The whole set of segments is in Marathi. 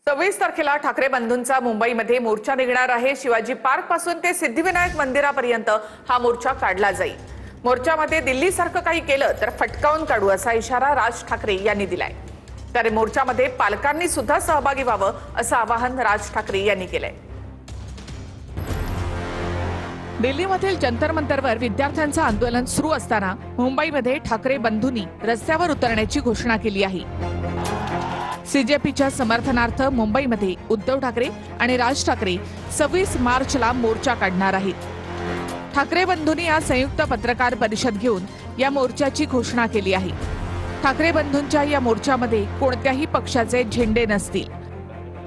26 तारखेला ठाकरे बंधूंचा मुंबईमध्ये मोर्चा निघणार आहे। शिवाजी पार्क पासून ते सिद्धिविनायक मंदिरापर्यंत हा मोर्चा काढला जाईल। मोर्चामध्ये दिल्लीसारखं काही केलं तर फटकावून काढू असा इशारा राज ठाकरे यांनी दिलाय। तर मोर्चामध्ये पालकांनी सुद्धा सहभागी व्हावं असं आवाहन राज ठाकरे यांनी केलंय। दिल्लीमधील जंतर मंतरवर विद्यार्थ्यांचं आंदोलन सुरू असताना मुंबईमध्ये ठाकरे बंधूंनी रस्त्यावर उतरण्याची घोषणा केली आहे। सीजेपीच्या समर्थनार्थ मुंबईमध्ये उद्धव ठाकरे आणि राज ठाकरे 26 मार्चला मोर्चा काढणार आहेत। ठाकरे बंधूंनी आज संयुक्त पत्रकार परिषद घेऊन या मोर्चाची घोषणा केली आहे। ठाकरे बंधूंच्या या मोर्चामध्ये कोणत्याही पक्षाचे झेंडे नसतील।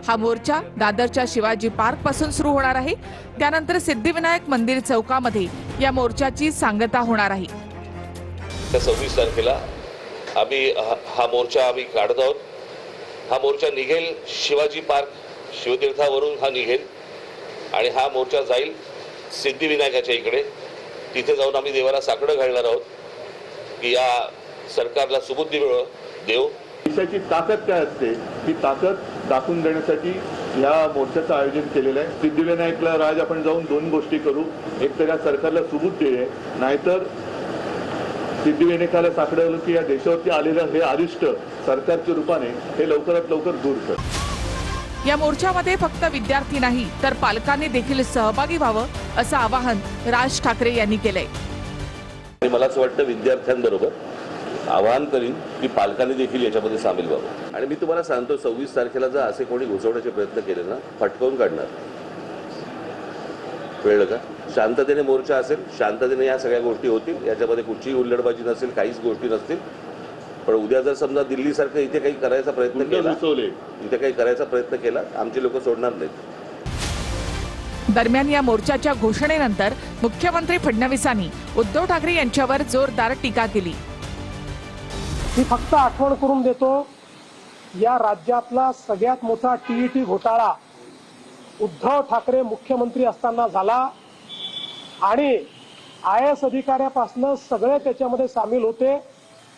हा मोर्चा दादरच्या शिवाजी पार्क पासून सुरू होणार आहे। त्यानंतर सिद्धिविनायक मंदिर चौकामध्ये या मोर्चाची सांगता होणार आहे। 26 तारखेला आम्ही हा मोर्चा काढत आहोत। हा मोर्चा निघेल शिवाजी पार्क शिवतीर्थावरून हा निघेल आणि हा मोर्चा जाईल सिद्धिविनायकाच्या इकडे। तिथे जाऊन आम्ही देवाला साकडं घालणार आहोत की या सरकारला सुबुद्धी देव। देशाची ताकद काय असते ती ताकद दाखवून देण्यासाठी या मोर्चाचं आयोजन केलेलं आहे। सिद्धिविनायकला राज आपण जाऊन दोन गोष्टी करू, एक तर या सरकारला सुबुद्धी आहे, नाहीतर सिद्धिविनायकाला साकडं की या देशावरती आलेलं हे अरिष्ट सरकारच्या रूपाने हे लवकरात लवकर दूर कर। या मोर्चामध्ये फक्त विद्यार्थी नाही तर पालकांनी देखील सहभागी व्हावं असं आवाहन राज ठाकरे यांनी केलंय। मला असं वाटतं विद्यार्थ्यांबरोबर आवाहन करीन की पालकांनी देखील याच्यामध्ये सामील व्हावं। आणि मी तुम्हाला सांगतो 26 तारखेला जर असे कोणी घुसवण्याचे प्रयत्न केले ना, फटकावून काढणार। कळलं का? शांततेने मोर्चा असेल, शांततेने या सगळ्या गोष्टी होतील, याच्यामध्ये कुठलीही हुल्लडबाजी नसेल, काहीच गोष्टी नसतील। पण उद्या जर समजा दिल्लीसारखं इथे काही करायचा प्रयत्न केला, आमचे लोक सोडणार नाहीत। दरम्यान या मोर्चाच्या घोषणेनंतर मुख्यमंत्री फडणवीसांनी उद्धव ठाकरे यांच्यावर जोरदार टीका केली। मी फक्त आठवण करून देतो, या राज्यातला सगळ्यात मोठा टीईटी घोटाळा उद्धव ठाकरे मुख्यमंत्री असताना झाला आणि IAS अधिकाऱ्यापासून सगळे त्याच्यामध्ये सामील होते।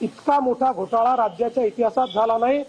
इतका मोठा घोटाळा राज्याच्या इतिहासात झाला नाही।